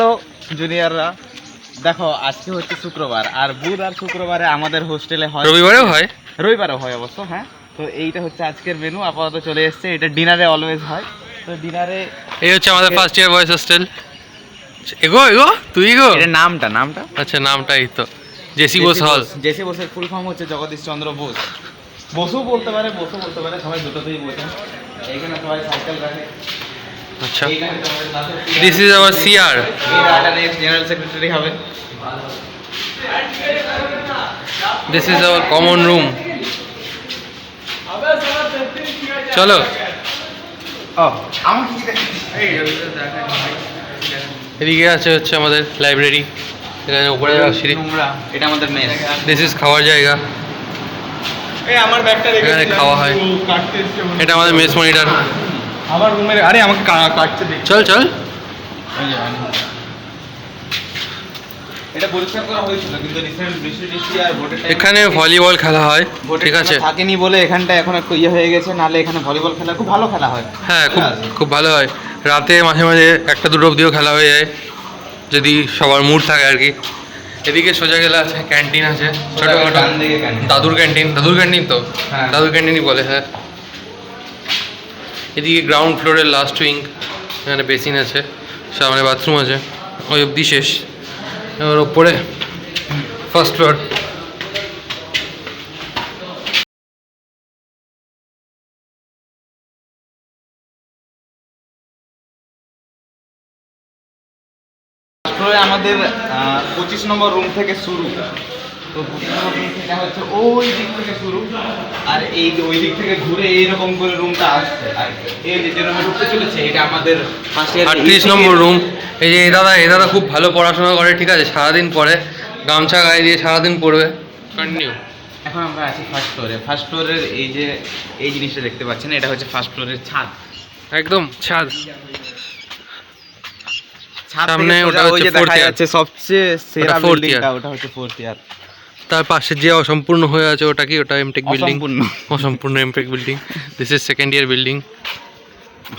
তো জুনিয়ররা দেখো, আজকে হচ্ছে শুক্রবার, আর বুধ আর শুক্রবারে আমাদের হোস্টেলে হয়, রবিবারেও হয়, রবিবারেও হয় অবশ্য। হ্যাঁ, তো এইটা হচ্ছে আজকের মেনু, আপাতত চলে এসছে। এটা ডিনারে অলওয়েজ হয়। তো ডিনারে এই হচ্ছে আমাদের ফার্স্ট ইয়ার বয়েজ হোস্টেল। এগো তুই এটা নামটা আচ্ছা, নামটাই তো জেসি বোস হল। জেসি বোসের ফুল ফর্ম হচ্ছে জগদীশ চন্দ্র বোস। বসও বলতে পারে, সবাই দুটোতেই বোঝেন। এইখানে সবাই সাইকেল রাখে। আচ্ছা, this is our CR. General secretary হবে। This is our common room. চলো। এদিকে আছে হচ্ছে আমাদের লাইব্রেরি, এখানে উপরে সিঁড়ি। এটা আমাদের মেস। দিস ইজ খাওয়ার জায়গা, আমার ব্যাগটা এখানে খাওয়া হয়। এটা আমাদের মেস মনিটর। আমার রুমের, আরে আমাকে কাটতে দে। চল। এটা পরিষ্কার করা হয়েছিল, কিন্তু রিসেন্ট বৃষ্টি আর ভোটের টাইমে এখানে ভলিবল খেলা হয়, ঠিক আছে। থাকেনি বলে এখানটা এখন একটু হয়ে গেছে, নালে এখানে ভলিবল খেলা খুব ভালো খেলা হয়। হ্যাঁ, খুব ভালো হয়। রাতে মাঝে মাঝে একটা দুটো অবধিও খেলা হয়ে যায়, যদি সবার মুড থাকে আর কি। এদিকে সোজা গেলে আছে ক্যান্টিন আছে, ছোটখাটো দাদুর ক্যান্টিন তো, হ্যাঁ। দাদুর ক্যান্টিনই বলে। হ্যাঁ, এদিকে গ্রাউন্ড ফ্লোরের লাস্ট উইং, এখানে বেসিন আছে, সামনে বাথরুম আছে, ওই অবধি শেষ। এবার ওপরে ফার্স্ট ফ্লোর। আমাদের 25 নম্বর রুম থেকে শুরু। তো 25 নম্বর রুম থেকে হচ্ছে ওই দিক থেকে শুরু, আর ওই দিক থেকে ঘুরে এইরকম করে রুমটা আসছে। আর এই যে রুমে ঢুকতে চলেছে, এটা আমাদের 38 নম্বর রুম। এই যে এই দাদা খুব ভালো পড়াশোনা করে, ঠিক আছে। সারাদিন পরে গামছা গায়ে দিয়ে সারাদিন পড়বে। কন্টিনিউ। এখন আমরা আছি ফার্স্ট ফ্লোরে। ফার্স্ট ফ্লোরের এই জিনিসটা দেখতে পাচ্ছেন, এটা হচ্ছে ফার্স্ট ফ্লোরের ছাদ। একদম ছাদ। সামনে ওটা হচ্ছে দেখা যাচ্ছে সবচেয়ে সেরা বিল্ডিংটা, ওটা হচ্ছে 4th ইয়ার। তার পাশে যে অসম্পূর্ণ হয়ে আছে ওটা কি? ওটা এমটেক বিল্ডিং। অসম্পূর্ণ MTech building. This is second year building.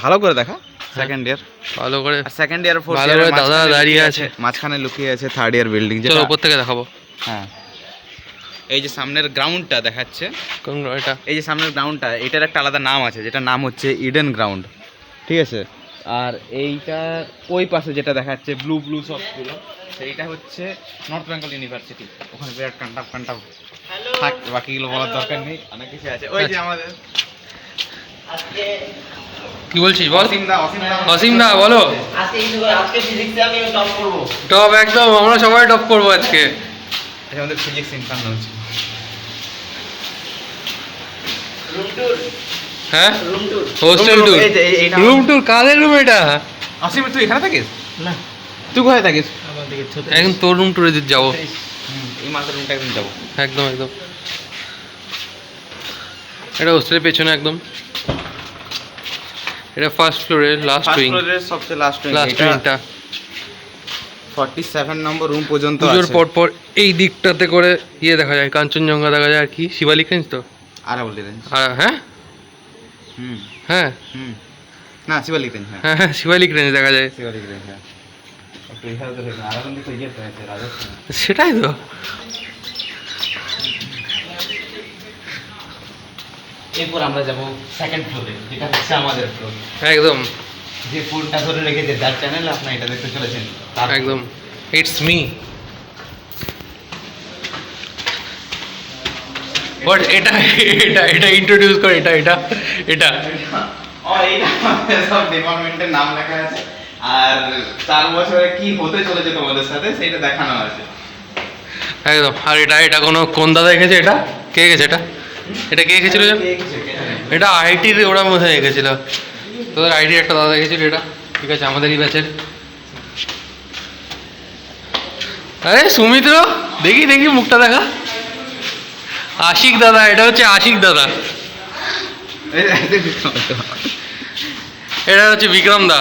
ভালো করে দেখা, সেকেন্ড ইয়ার ভালো করে। সেকেন্ড ইয়ার 4th ভালো করে দাদা দাঁড়িয়ে আছে, মাঝখানে লুকিয়ে আছে থার্ড ইয়ার বিল্ডিং। চলো উপর থেকে দেখাবো। হ্যাঁ, এই যে সামনের গ্রাউন্ডটা দেখাচ্ছে, কোন এটা? এই যে সামনের গ্রাউন্ডটা, এটার একটা আলাদা নাম আছে, যেটা নাম হচ্ছে ইডেন গ্রাউন্ড, ঠিক আছে। আর এইটা ওই পাশে যেটা দেখাচ্ছে ব্লু সবগুলো, সেইটা হচ্ছে নর্থ বেঙ্গল ইউনিভার্সিটি। ওখানে বিরাট কান্টাপ থাক, বাকিগুলো বলার দরকার নেই, অনেক কিছু আছে। ওই যে আমাদের কি বলছিস বল? অসীম দা বলো। আজকে ফিজিক্সে আমি টপ করব। টপ একদম, আমরা সবাই টপ করব আজকে। আমাদের ফিজিক্স ইনকাম হচ্ছে। Room tour. হ্যাঁ, হোস্টেল ট্যুর। রুম ট্যুর কাদের রুম এটা? অসীম, তুই এখানে থাকিস না? তুই কোথায় থাকিস? এখন তোর রুম ট্যুরে যাবো। এই মাসের রুমটা একদিন যাবো। একদম। এটা হোস্টেলের পেছনে একদম। এটা ফার্স্ট ফ্লোরের লাস্ট উইং। ফার্স্ট ফ্লোরের সবচেয়ে লাস্ট উইংটা 47 নম্বর রুম পর্যন্ত আছে। পুজোর পর এই দিকটাতে করে দেখা যায়, কাঞ্চনজঙ্ঘা দেখা যায়। আর কি শিবালিক রেঞ্জ তো? আরাবল্লী রেঞ্জ। হ্যাঁ, না শিবালিক রেঞ্জ। হ্যাঁ, শিবালিক রেঞ্জ দেখা যায়। শিবালিক রেঞ্জ, হ্যাঁ। আরাবল্লী তো ইয়ে আছে, রাজস্থান। সেটাই তো। এরপর আমরা যাব সেকেন্ড ফ্লোরে, এটা হচ্ছে আমাদের ফ্লোর। একদম, যে ফোনটা ধরে রেখেছে, যার চ্যানেল আপনারা এটা দেখতে চলেছেন, একদম ইটস মি। বাট এটা ইন্ট্রোডিউস করে। এটা সব ডিপার্টমেন্টের নাম লেখা আছে, আর 4 বছরে কি হতে চলেছে তোমাদের সাথে সেটা দেখানো আছে একদম। আর এটা কোন দাদা এঁকেছে? কে এঁকেছে? এটা কে এঁকেছিল? এটা আইটির ওরা মধ্যে এঁকেছিল। তোদের আইটির একটা দাদা এঁকেছিল এটা, ঠিক আছে, আমাদেরই ব্যাচের। আরে সুমিত্র, দেখি মুখটা দেখা। আশিক দাদা, এটা হচ্ছে আশিক দাদা। এটা হচ্ছে বিক্রম দা।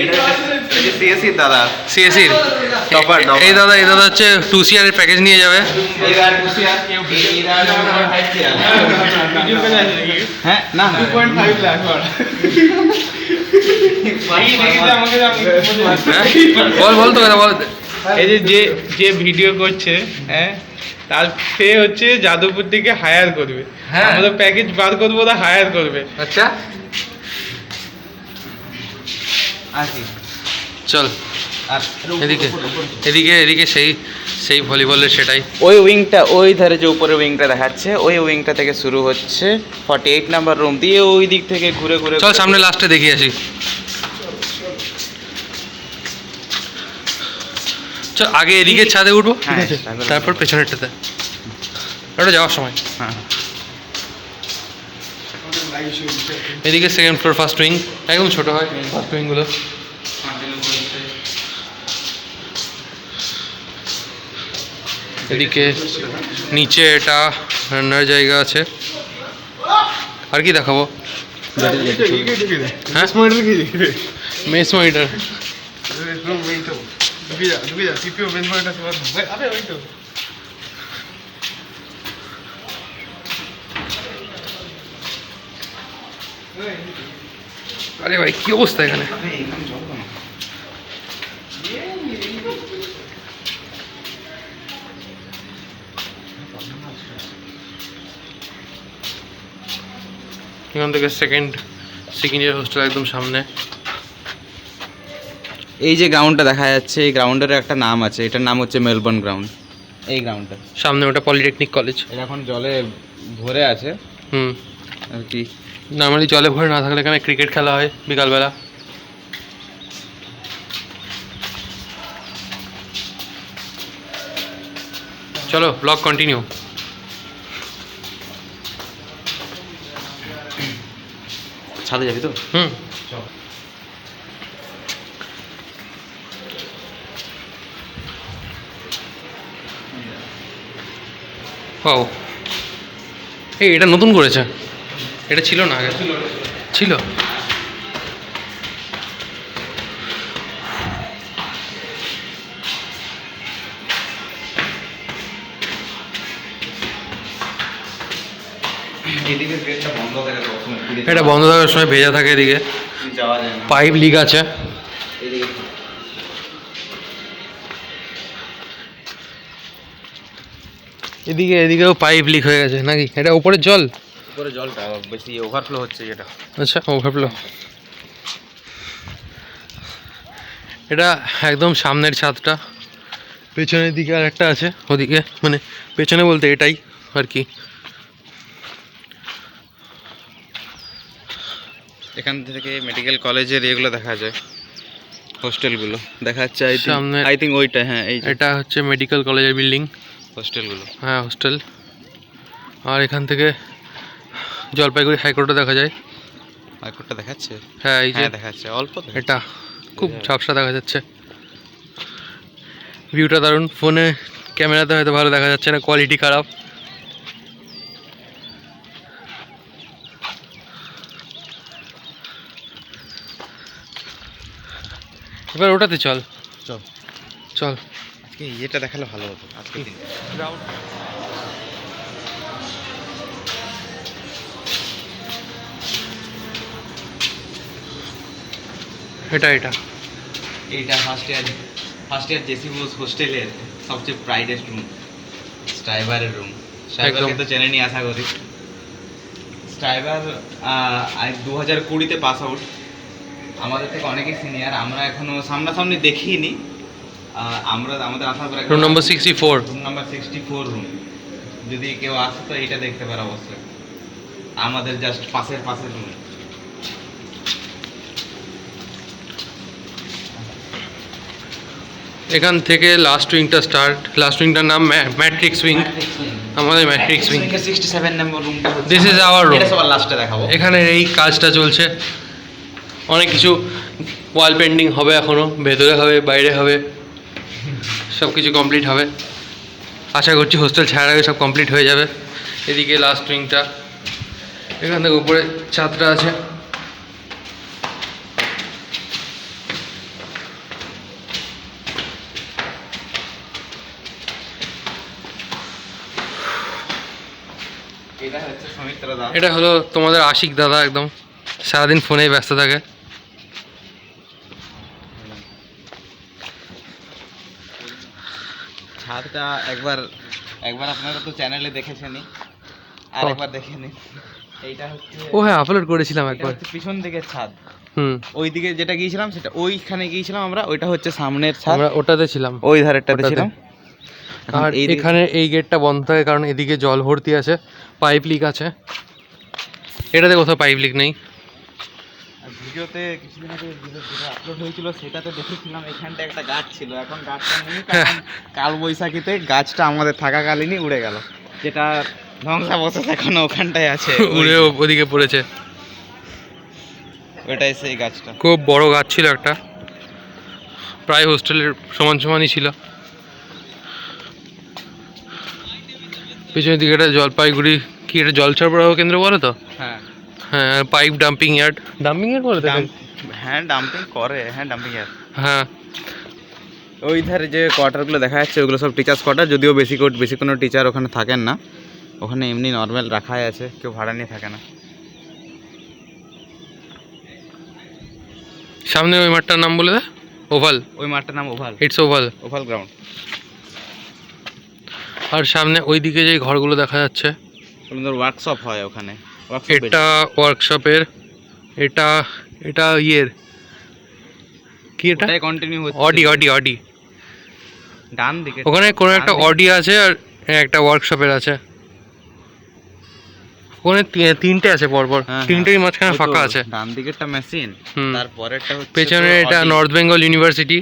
এটা হচ্ছে সিএসসি দাদা, সিএসির Topper, topper. এই দাদা হচ্ছে 2CR এর প্যাকেজ নিয়ে যাবে। এরা 2CR, এরা 1.5 CR। হ্যাঁ না 2.5 লাখ বল তো কথা বল। এই যে ভিডিও করছে, হ্যাঁ, তার সে হচ্ছে যাদবপুর থেকে হায়ার করবে। হ্যাঁ। আমাদের প্যাকেজ বার করবো, ওরা হায়ার করবে। আচ্ছা আসি। চল আর এদিকে সেই ভলিবলের সেটাই। ওই উইংটা, ওই ধারে যে উপরে উইংটা দেখাচ্ছে, ওই উইংটা থেকে শুরু হচ্ছে 48 নাম্বার রুম দিয়ে, ওই দিক থেকে ঘুরে ঘুরে চল সামনে লাস্টে দেখি আসি। চল আগে এদিকে ছাদে উঠবো, ঠিক হ্যাঁ, আছে, তারপরে তারপর পেছনেরটাতে, ওটা যাওয়ার সময়। হ্যাঁ। এদিকে সেকেন্ড ফ্লোর ফার্স্ট উইং, একদম ছোট হয় ফার্স্ট উইংগুলো। এদিকে নিচে এটা রান্নার জায়গা আছে। আর কি দেখাবো? হ্যাঁ মেস মনিটর। আরে ভাই কি অবস্থা এখানে? এখান থেকে সেকেন্ড ইয়ার হোস্টেল একদম সামনে। এই যে গ্রাউন্ডটা দেখা যাচ্ছে, এই গ্রাউন্ডের একটা নাম আছে, এটার নাম হচ্ছে মেলবোর্ন গ্রাউন্ড। এই গ্রাউন্ডটা সামনে ওটা পলিটেকনিক কলেজ। এটা এখন জলে ভরে আছে আর কি। নর্মালি জলে ভরে না থাকলে এখানে ক্রিকেট খেলা হয় বিকালবেলা। চলো ব্লগ কন্টিনিউ। ছাদে যাবি তো? ও এই এটা নতুন করেছে, এটা ছিল না আগে। ছিল এদিকে গেটটা বন্ধ থাকে, এটা বন্ধ থাকার সময় ভেজা থাকে, এদিকে যাওয়া যায় না। পাইপ লিক আছে। এদিকে এদিকেও পাইপ লিক হয়ে গেছে নাকি? এটা উপরের জল, উপরে জলটা বেশি ওভারফ্লো হচ্ছে যেটা। আচ্ছা ওভারফ্লো। এটা একদম সামনের ছাদটা, পেছনের দিকে আর একটা আছে ওদিকে, মানে পেছনে বলতে এটাই আর কি। এখান থেকে মেডিকেল কলেজের এগুলো দেখা যায়, হোস্টেলগুলো দেখা যাচ্ছে। সামনে আই থিঙ্ক ওইটা, হ্যাঁ এই এটা হচ্ছে মেডিকেল কলেজের বিল্ডিং, হোস্টেলগুলো। হ্যাঁ হোস্টেল। আর এখান থেকে জলপাইগুড়ি হাইকোর্টও দেখা যায়। হাইকোর্টটা দেখাচ্ছে? হ্যাঁ এই যে দেখা যাচ্ছে, অল্প এটা খুব ঝাপসা দেখা যাচ্ছে। ভিউটা দারুণ, ফোনে ক্যামেরাতে হয়তো ভালো দেখা যাচ্ছে না, কোয়ালিটি খারাপ। এবার ওটাতে চল চল চল। আজকে ইয়েটা দেখালে ভালো হতো আজকে দিন। এটা এইটা ফার্স্ট ইয়ার জেসি বোস হোস্টেলের সবচেয়ে প্রাইডেস্ট রুম, স্ট্রাইবারের রুম। স্ট্রাইবারকে তো চেনে নি আশা করি। স্ট্রাইবার 2020-তে পাস আউট, আমাদের থেকে অনেকেই সিনিয়র। আমরা এখনো সামনাসামনি দেখিনি। আমাদের আসার পরে room number 64, room number 64 room. যদি কেউ আসে তো এইটা দেখতে পারে অবশ্যই, আমাদের জাস্ট পাশের রুম। এখান থেকে লাস্ট উইংটা স্টার্ট। লাস্ট উইংটার নাম ম্যাট্রিক্স উইং, আমাদের ম্যাট্রিক্স উইং। 67 নম্বর রুমটা হচ্ছে, দিস ইজ আওয়ার রুম। এটা সবার লাস্টে দেখাবো। এখানে এই কাজটা চলছে, অনেক কিছু ওয়াল পেন্টিং হবে এখনো, ভেতরে হবে বাইরে হবে, সব কিছু কমপ্লিট হবে। আশা করছি হোস্টেল ছাড়ার আগে সব কমপ্লিট হয়ে যাবে। এদিকে লাস্ট উইংটা, এখান থেকে উপরে ছাদটা আছে। এটা হচ্ছে সৌমিত্র দাস। এটা হলো তোমাদের আশিক দাদা, একদম সারাদিন ফোনেই ব্যস্ত থাকে। ছাদটা একবার আপনারা তো চ্যানেলে দেখেছেনই, আর একবার দেখে নিন। এইটা হচ্ছে, ও হ্যাঁ, আপলোড করেছিলাম এটা একবার। হচ্ছে পিছন দিকের ছাদ। হুম, ওই দিকে যেটা গিয়েছিলাম সেটা ওইখানে গিয়েছিলাম আমরা, ওইটা হচ্ছে সামনের ছাদ, আমরা ওটাতে ছিলাম। ওই ধারেরটাতে ওটাতে। ছিলাম। এখন আর এই দিকে- এখানে এই গেটটা বন্ধ থাকে কারণ এদিকে জল ভর্তি আছে, পাইপ লিক আছে। এটাতে কোথাও পাইপ লিক নেই। আর ভিডিওতে কিছুদিন আগে যেটা আপলোড হয়েছিল সেটাতে দেখেছিলাম এখানটা একটা গাছ ছিল, এখন গাছটা নেই, কারণ কাল বৈশাখীতে গাছটা আমাদের থাকাকালীনই উড়ে গেল, যেটা ধ্বংসাবশেষ এখনো ওখানটায় আছে। উড়ে ওদিকে পড়েছে। ওইটাই সেই গাছটা। খুব বড় গাছ ছিল একটা, প্রায় হোস্টেলের সমান সমানই ছিল। পিছনের দিকে একটা জলপাইগুড়ি কি এটা জল সরবরাহ কেন্দ্র বলে তো? হ্যাঁ, হ্যাঁ, pipe dumping yard, dumping yard বলে তো এটাকে? হ্যাঁ ডাম্পিং করে, হ্যাঁ ডাম্পিং ইয়ার। হ্যাঁ, ওই ধারে যে কোয়ার্টারগুলো দেখা যাচ্ছে ওগুলো সব টিচার্স কোয়ার্টার, যদিও বেশি কোনো টিচার ওখানে থাকেন না, ওখানে এমনি নর্মাল রাখাই আছে, কেউ ভাড়া নিয়ে থাকে না। সামনে ওই মাঠটার নাম বলে দে। ওভাল। ওই মাঠটার নাম oval, it's oval. Oval ground. আর সামনে ওইদিকে যে ঘরগুলো দেখা যাচ্ছে, ওয়ার্কশপ হয় ওখানে। এটা ওয়ার্কশপের, এটা এটা ইয়ের কি এটা? এটাই কন্টিনিউ হচ্ছে। অডি অডি অডি ডান দিকে ওখানে কোনো একটা ডান দিকে- অডি আছে আর একটা ওয়ার্কশপের আছে। ওখানে তিনটে আছে পরপর, হ্যাঁ, তিনটেই হ্যাঁ। মাঝখানে ওই তো ফাঁকা আছে। ডান দিকেরটা মেশিন, হুম। তারপরেরটা হচ্ছে পেছনে তো এটা Audi। North Bengal university.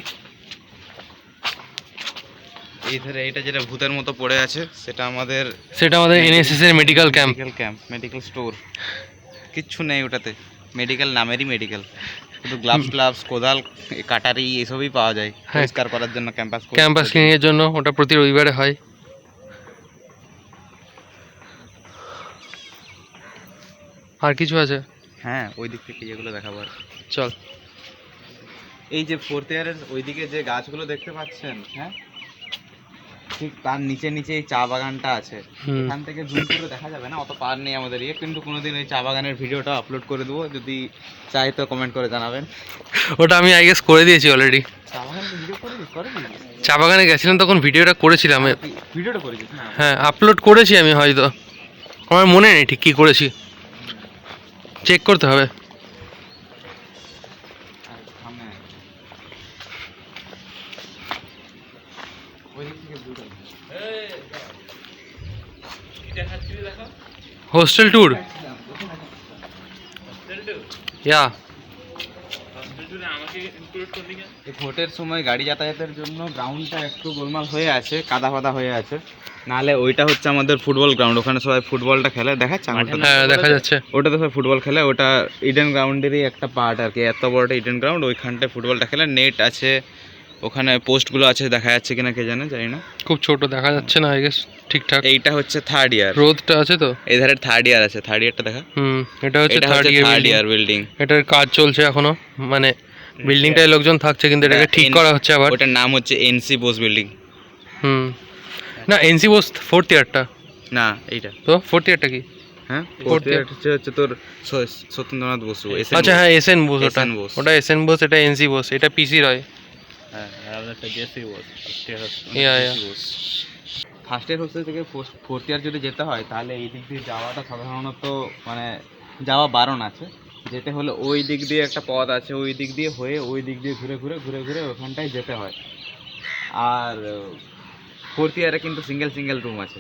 এই ধারে এইটা যেটা ভূতের মতো পড়ে আছে সেটা আমাদের সেটা আমাদের এনএসএস এর মেডিকেল ক্যাম্প। Medical store. কিচ্ছু নেই ওটাতে, মেডিকেল নামেরই মেডিকেল, শুধু গ্লাভস কোদাল কাটারি এসবই পাওয়া যায় হ্যাঁ। পরিষ্কার করার জন্য ক্যাম্পাস। ক্যাম্পাস ক্লিনিং এর জন্য ওটা প্রতি রবিবারে হয়। আর কিছু আছে? হ্যাঁ, ওই দিক থেকে যেগুলো দেখাবো আর। চল। এই যে ফোর্থ ইয়ারের ওইদিকে যে গাছগুলো দেখতে পাচ্ছেন, হ্যাঁ ঠিক তার নিচে নিচে এই চা বাগানটা আছে। হুম। এখান থেকে জুম করে দেখা যাবে না, অত পার নেই আমাদের কিন্তু কোনোদিন ওই চা বাগানের ভিডিওটা আপলোড করে দেবো, যদি চাই তো কমেন্ট করে জানাবেন। ওটা আমি আই গেস করে দিয়েছি অলরেডি। চা বাগানের ভিডিও করে চা বাগানে গেছিলাম তখন ভিডিওটা করেছিলাম। ভিডিওটা করেছিস? হ্যাঁ, আপলোড করেছি আমি হয়তো, আমার মনে নেই ঠিক কী করেছি, চেক করতে হবে। হোস্টেল ট্যুর, ইয়া ভোটের সময় গাড়ি যাতায়াতের জন্য গ্রাউন্ডটা একটু গোলমাল হয়ে আছে, কাদা ফাদা হয়ে আছে, নাহলে ওইটা হচ্ছে আমাদের ফুটবল গ্রাউন্ড, ওখানে সবাই ফুটবলটা খেলে, দেখাচ্ছে হ্যাঁ দেখা যাচ্ছে। ওটাতে সবাই ফুটবল খেলে, ওটা ইডেন গ্রাউন্ডেরই একটা পার্ট আর কি, এত বড়টা ইডেন গ্রাউন্ড, ওইখানটায় ফুটবলটা খেলে, নেট আছে ওখানে, পোস্টগুলো আছে, দেখা যাচ্ছে কিনা কে জানে, জানি না, খুব ছোট দেখা যাচ্ছে না আই গেস ঠিকঠাক। এইটা হচ্ছে থার্ড ইয়ার, রোদটা আছে তো এই ধারে থার্ড ইয়ার আছে, থার্ড ইয়ারটা দেখা, এটা হচ্ছে এটা থার্ড হচ্ছে থার্ড ইয়ার ইয়ার বিল্ডিং, এটার কাজ চলছে এখনো, মানে বিল্ডিংটায় লোকজন থাকছে কিন্তু এটাকে ঠিক করা হচ্ছে আবার। ওটার নাম হচ্ছে এনসি বোস বিল্ডিং। না, এনসি বোস ফোর্থ ইয়ারটা না এইটা তো, ফোর্থ ইয়ারটা কি? হ্যাঁ, Fourth ফোর্থ year। ইয়ার হচ্ছে তোর সত্যেন্দ্রনাথ বসু, SN আচ্ছা হ্যাঁ, এসএন বোস, ওটা SN বোস। ওটা এসএন বোস, এটা এনসি বোস, এটা পিসি রয়। হ্যাঁ, আর একটা জেসি বোস, ইয়া, ইয়া। ফার্স্ট ইয়ার হোস্টেল থেকে ফোর্থ ইয়ার যদি যেতে হয় তাহলে এই দিক দিয়ে যাওয়াটা সাধারণত মানে যাওয়া বারণ আছে, যেতে হলে ওই দিক দিয়ে একটা পথ আছে, ওই দিক দিয়ে হয়ে ওই দিক দিয়ে ঘুরে ঘুরে ওখানটায় যেতে হয়। আর ফোর্থ ইয়ারে কিন্তু সিঙ্গেল রুম আছে,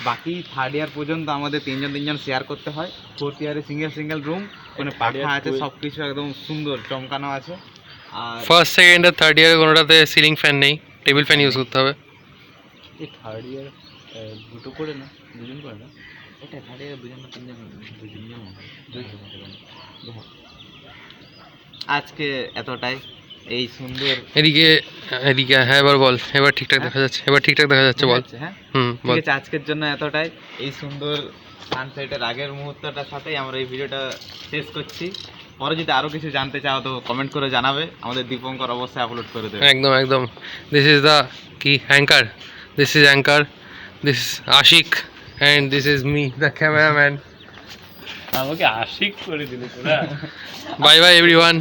বাকি থার্ড ইয়ার পর্যন্ত আমাদের তিনজন শেয়ার করতে হয়। ফোর্থ ইয়ারে সিঙ্গেল রুম, মানে পাখা আছে, সব কিছু একদম সুন্দর চমকানো আছে। আর ফার্স্ট সেকেন্ড আর থার্ড ইয়ারে কোনোটাতে সিলিং ফ্যান নেই, টেবিল ফ্যান ইউজ করতে হবে। এই থার্ড ইয়ার দুটো করে না, দুজন করে না, এটা থার্ড ইয়ার দুজন না তিনজন, আজকে এতটাই। এই সুন্দর এদিকে এদিকে হ্যাঁ, এবার বল, এবার ঠিকঠাক দেখা যাচ্ছে, এবার ঠিকঠাক দেখা যাচ্ছে, বল। হ্যাঁ বল। ঠিক আছে, আজকের জন্য এতটাই। এই সুন্দর সানসেটের আগের মুহূর্তটার সাথেই আমরা এই ভিডিওটা শেষ করছি। পরে যদি আরও কিছু জানতে চাও তো কমেন্ট করে জানাবে, আমাদের দীপঙ্কর অবশ্যই আপলোড করে দেবে। একদম দিস ইজ দ্য কি anchor, this is anchor, this Ashik, and this is me, the cameraman. আমাকে আশিক করে দিলে তোরা Bye bye everyone.